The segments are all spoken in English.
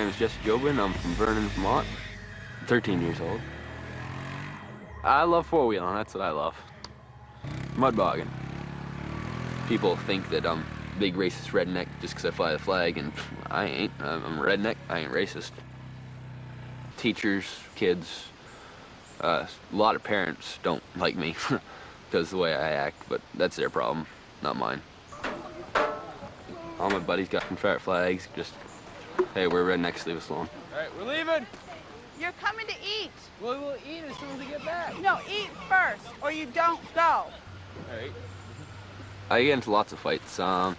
name is Jesse Jobin. I'm from Vernon, Vermont. I'm 13 years old. I love four-wheeling, that's what I love. Mud bogging. People think that I'm a big racist redneck just because I fly the flag, and I ain't. I'm a redneck, I ain't racist. Teachers, kids, a lot of parents don't like me because of the way I act, but that's their problem, not mine. All my buddies got Confederate flags, just, hey, we're rednecks, leave us alone. All right, we're leaving. You're coming to eat. Well, we'll eat as soon as we get back. No, eat first, or you don't go. All right. I get into lots of fights. I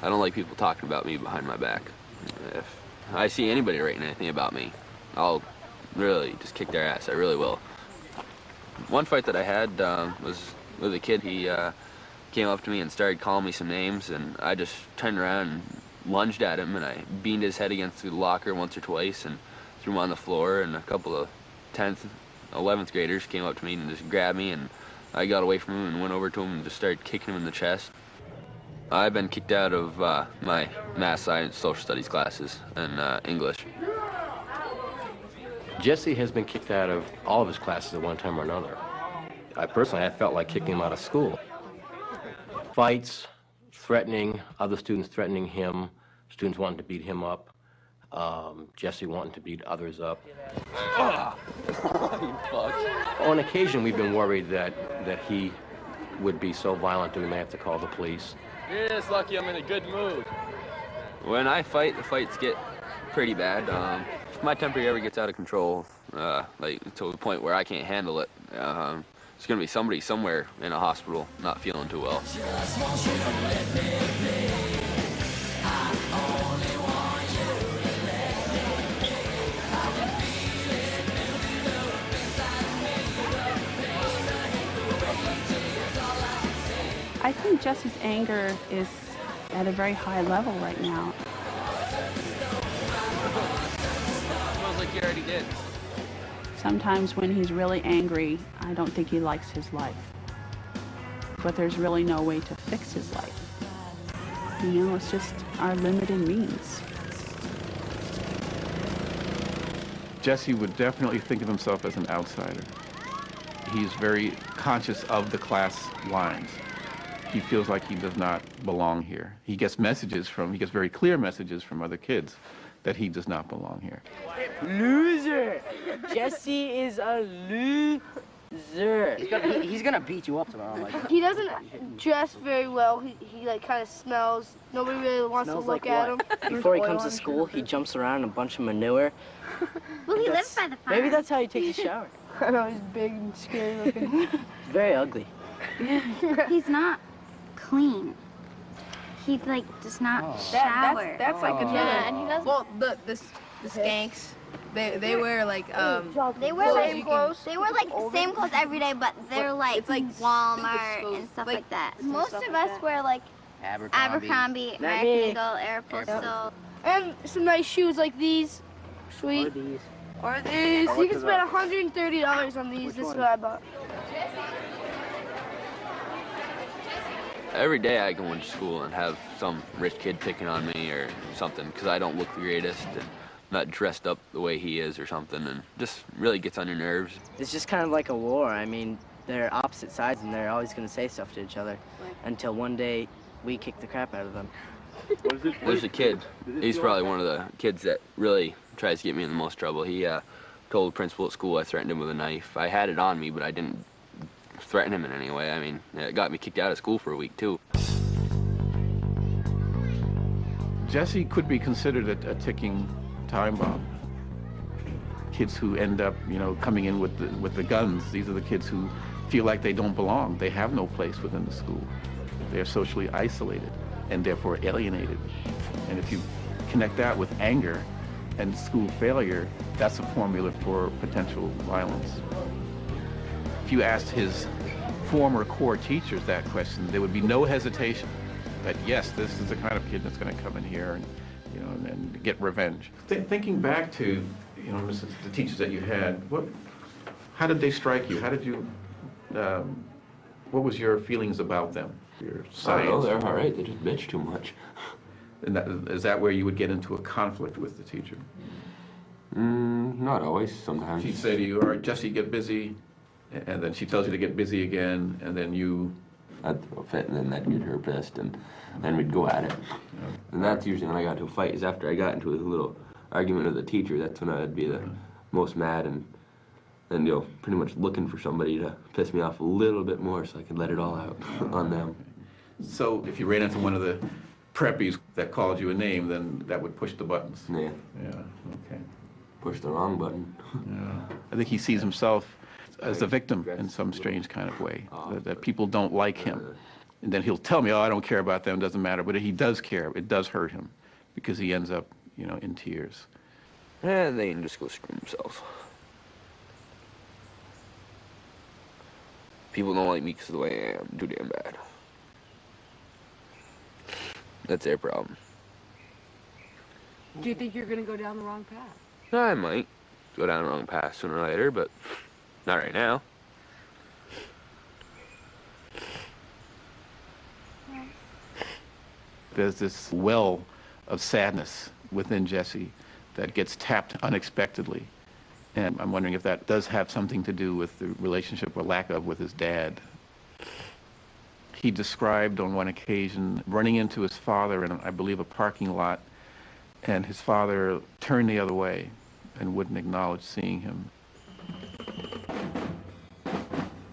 don't like people talking about me behind my back. If I see anybody writing anything about me, I'll really just kick their ass. I really will. One fight that I had was with a kid. He came up to me and started calling me some names, and I just turned around and lunged at him, and I beamed his head against the locker once or twice and threw him on the floor, and a couple of 10th, 11th graders came up to me and just grabbed me, and I got away from him and went over to him and just started kicking him in the chest. I've been kicked out of my math, science, social studies classes and English. Jesse has been kicked out of all of his classes at one time or another. I personally, I felt like kicking him out of school. Fights, threatening, other students threatening him, students wanting to beat him up, Jesse wanting to beat others up. On occasion, we've been worried that he would be so violent that we may have to call the police. You're just lucky I'm in a good mood. When I fight, the fights get pretty bad. If my temper ever gets out of control, like to the point where I can't handle it, there's gonna be somebody somewhere in a hospital not feeling too well. I think Jesse's anger is at a very high level right now. Smells like you already did. Sometimes when he's really angry, I don't think he likes his life. But there's really no way to fix his life. You know, it's just our limited means. Jesse would definitely think of himself as an outsider. He's very conscious of the class lines. He feels like he does not belong here. He gets very clear messages from other kids that he does not belong here. Loser! Jesse is a loser. He's gonna beat you up tomorrow. Like. He doesn't dress very well. He like kind of smells. Nobody really wants to look at him. Before he comes to school, he jumps around in a bunch of manure. Well, he lives by the fire. Maybe that's how he takes a shower. I know, he's big and scary looking. He's very ugly. He's not clean. He like does not shower. That's like a yeah, and he doesn't. Well, the skanks, they wear like they wear like clothes. They wear like the same clothes every day, but they're like, it's like Walmart and stuff like that. Most of us wear like Abercrombie, American Eagle, Aeropostale. And some nice shoes like these. Sweet. Or these. You can spend $130 on these. This is what I bought. Every day I go into school and have some rich kid picking on me or something because I don't look the greatest and not dressed up the way he is or something, and just really gets on your nerves. It's just kind of like a war. I mean, they're opposite sides and they're always going to say stuff to each other until one day we kick the crap out of them. There's a kid. He's probably one of the kids that really tries to get me in the most trouble. He told the principal at school I threatened him with a knife. I had it on me, but I didn't threaten him in any way. I mean, it got me kicked out of school for a week, too. Jesse could be considered a ticking time bomb. Kids who end up, coming in with the guns, these are the kids who feel like they don't belong. They have no place within the school. They're socially isolated and therefore alienated. And if you connect that with anger and school failure, that's a formula for potential violence. If you asked his former core teachers that question, there would be no hesitation that yes, this is the kind of kid that's going to come in here and get revenge. Thinking back to the teachers that you had, how did they strike you? How did you? What was your feelings about them? Your science? Oh, they're all right. They just bitch too much. And is that where you would get into a conflict with the teacher? Not always, sometimes. She'd say to you, all right, Jesse, get busy, and then she tells you to get busy again, and then you... I'd throw a fit, and then that'd get her pissed, and then we'd go at it. And that's usually when I got into a fight, is after I got into a little argument with the teacher, that's when I'd be the most mad, and then, you know, pretty much looking for somebody to piss me off a little bit more so I could let it all out on them. So if you ran into one of the preppies that called you a name, then that would push the buttons? Yeah. Yeah, okay. Push the wrong button. Yeah. I think he sees himself as a victim in some strange kind of way, that people don't like him. And then he'll tell me, oh, I don't care about them, doesn't matter. But he does care. It does hurt him because he ends up, you know, in tears. And they can just go screw themselves. People don't like me because of the way I am. Too damn bad. That's their problem. Do you think you're going to go down the wrong path? I might go down the wrong path sooner or later, but not right now. There's this well of sadness within Jesse that gets tapped unexpectedly. And I'm wondering if that does have something to do with the relationship or lack of with his dad. He described on one occasion running into his father in, I believe, a parking lot, and his father turned the other way and wouldn't acknowledge seeing him.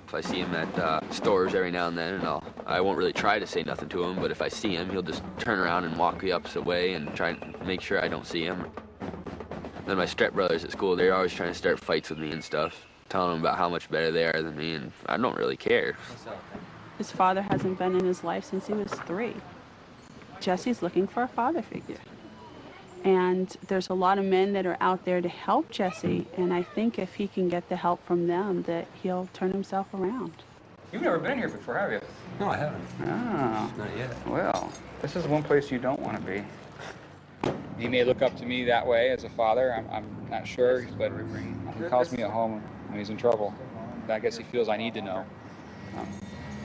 If I see him at stores every now and then, and I won't really try to say nothing to him, but if I see him, he'll just turn around and walk the opposite way and try and make sure I don't see him. Then my stepbrothers at school, they're always trying to start fights with me and stuff, telling them about how much better they are than me, and I don't really care. His father hasn't been in his life since he was 3. Jesse's looking for a father figure. And there's a lot of men that are out there to help Jesse, and I think if he can get the help from them, that he'll turn himself around. You've never been here before, have you? No, I haven't. Oh. Not yet. Well, this is one place you don't want to be. He may look up to me that way as a father, I'm not sure, but he calls me at home when he's in trouble. I guess he feels I need to know.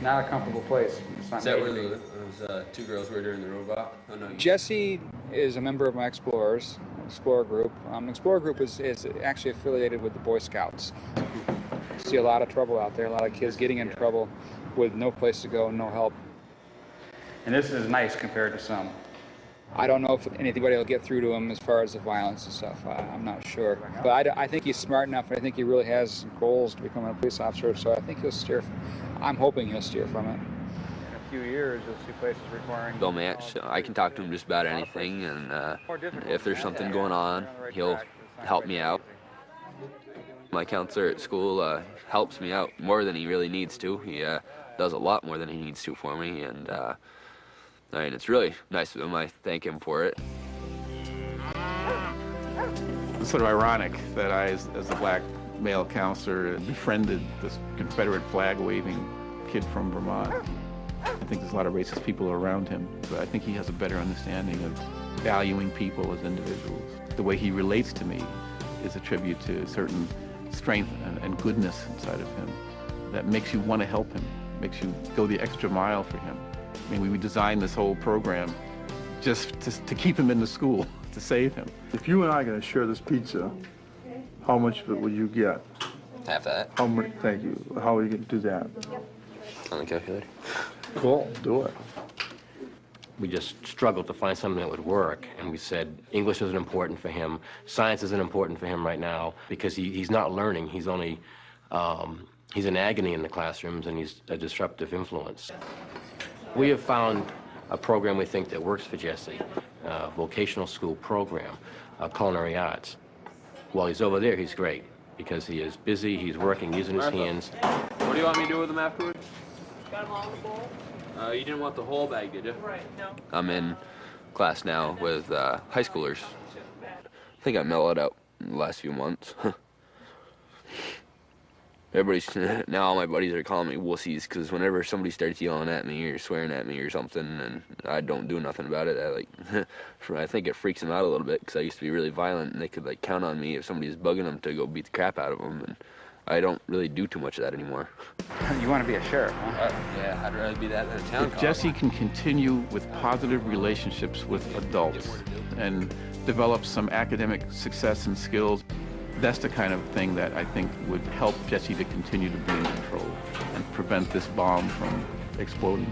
Not a comfortable place. It's not Is that made where to be. those 2 girls were during the robot? Oh, no, Jesse is a member of my Explorer group. Explorer group is actually affiliated with the Boy Scouts. You see a lot of trouble out there, a lot of kids getting in trouble with no place to go, no help. And this is nice compared to some. I don't know if anybody will get through to him as far as the violence and stuff. I'm not sure. But I think he's smart enough, and I think he really has goals to become a police officer, so I think he'll steer. I'm hoping he'll steer from it. In a few years, you'll see places requiring... Bill Mance, I can talk to him just about anything, and if there's something going on, he'll help me out. My counselor at school helps me out more than he really needs to. He does a lot more than he needs to for me, and I mean, it's really nice of him. I thank him for it. It's sort of ironic that I, as a black male counselor, befriended this Confederate flag-waving kid from Vermont. I think there's a lot of racist people around him, but I think he has a better understanding of valuing people as individuals. The way he relates to me is a tribute to a certain strength and goodness inside of him that makes you want to help him, makes you go the extra mile for him. I mean, we designed this whole program just to keep him in the school, to save him. If you and I are going to share this pizza, how much of it will you get? Half that. How much? Thank you. How are you going to do that? On the calculator. Cool. Do it. We just struggled to find something that would work, and we said English isn't important for him, science isn't important for him right now, because he's not learning. He's only, he's in agony in the classrooms, and he's a disruptive influence. We have found a program we think that works for Jesse, a vocational school program, culinary arts. While he's over there, he's great, because he is busy, he's working, using his hands. What do you want me to do with him afterwards? Got them all in the bowl? You didn't want the whole bag, did you? Right, no. I'm in class now with high schoolers. I think I mellowed out in the last few months. Now all my buddies are calling me wussies, because whenever somebody starts yelling at me or swearing at me or something and I don't do nothing about it, I think it freaks them out a little bit, because I used to be really violent and they could count on me if somebody's bugging them to go beat the crap out of them, and I don't really do too much of that anymore. You want to be a sheriff, huh? Yeah, I'd rather be that than a town If cop. Jesse can continue with positive relationships with adults and develop some academic success and skills, that's the kind of thing that I think would help Jesse to continue to be in control and prevent this bomb from exploding.